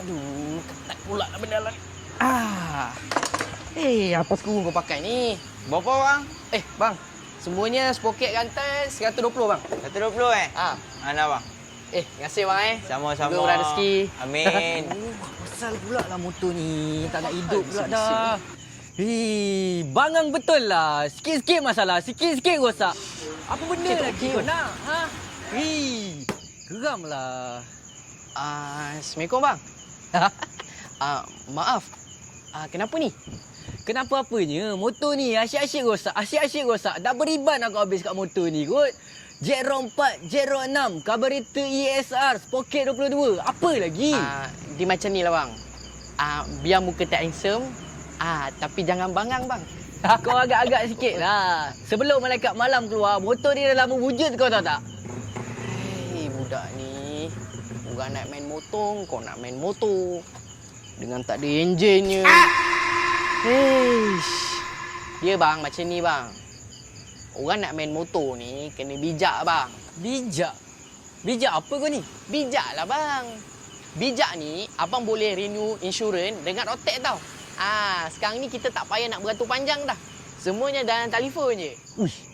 Aduh, ketat pula lah benda lah ni. Apa skru kau pakai ni? Berapa bang? Bang, semuanya sepoket rantai 120 bang. 120 Mana bang? Terima kasih bang Sama-sama. Semoga murah rezeki. Amin. Pasal pula lah motor ni. Tak nak hidup pula dah. Bangang betul lah. Sikit-sikit masalah, sikit-sikit rosak. Apa benda lagi kau nak? Geram lah. Assalamualaikum bang. Maaf. Kenapa ni? Kenapa apanya? Motor ni asyik-asyik rosak. Dah beriban aku habis kat motor ni kot. Jet ROM 4, Jet ROM 6, carburetor ESR, spoket 22. Apa lagi? Dia macam ni lah bang. Biar muka tak handsome. Tapi jangan bangang bang. Kau agak-agak sikit lah. Sebelum malaikat malam keluar, motor ni dah lama wujud kau tahu tak? Budak ni. Orang nak main motor, kau nak main motor. Dengan tak ada enjinnya. Dia bang, macam ni bang. Orang nak main motor ni kena bijak bang. Bijak? Bijak apa kau ni? Bijak lah bang. Bijak ni, abang boleh renew insurans dengan otak tau. Sekarang ni kita tak payah nak beratur panjang dah. Semuanya dalam telefon je. Uish,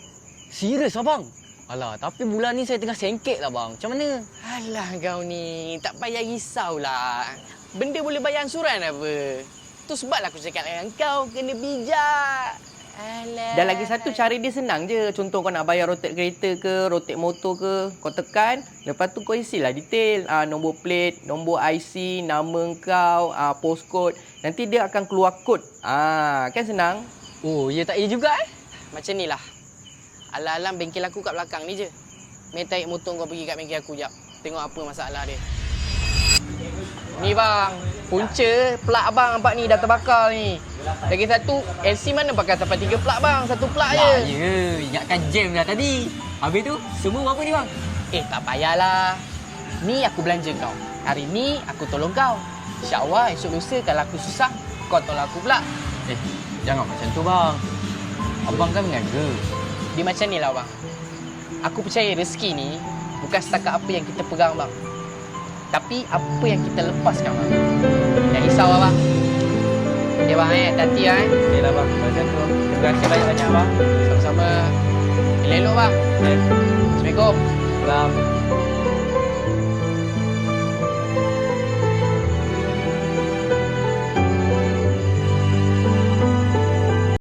serius abang? Alah, tapi bulan ni saya tengah sengkek lah bang. Macam mana? Alah kau ni, tak payah risaulah. Benda boleh bayar ansuran apa. Tu sebablah aku cakap dengan kau, kena bijak. Alah. Dan lagi satu, cara dia senang je. Contoh kau nak bayar rotate kereta ke, rotate motor ke, kau tekan. Lepas tu kau isilah detail. Nombor plate, nombor IC, nama kau, postcode. Nanti dia akan keluar kod. Kan senang? Oh, ya tak ya juga Macam ni lah. Alang-alang bengkel aku kat belakang ni je. Mari tarik motor kau pergi kat bengkel aku jap. Tengok apa masalah dia. Ni bang, punca plug abang nampak ni dah terbakar ni. Lagi satu, LC mana pakai sampai 3 plug bang, 1 plug je. Ya, ingatkan jam dah tadi. Habis tu, semua berapa ni bang? Tak payahlah. Ni aku belanja kau. Hari ni aku tolong kau. InsyaAllah esok lusa kalau aku susah, kau tolong aku pula. Jangan macam tu bang. Abang kan meniaga. Dia macam ni lah bang. Aku percaya rezeki ni bukan setakat apa yang kita pegang bang. Tapi apa yang kita lepaskan bang. Jangan risau lah bang. Okay bang hati-hati lah Okey lah bang. Macam tu. Terima kasih banyak-banyak bang. Sama-sama. Elok-elok bang. Assalamualaikum. Salam.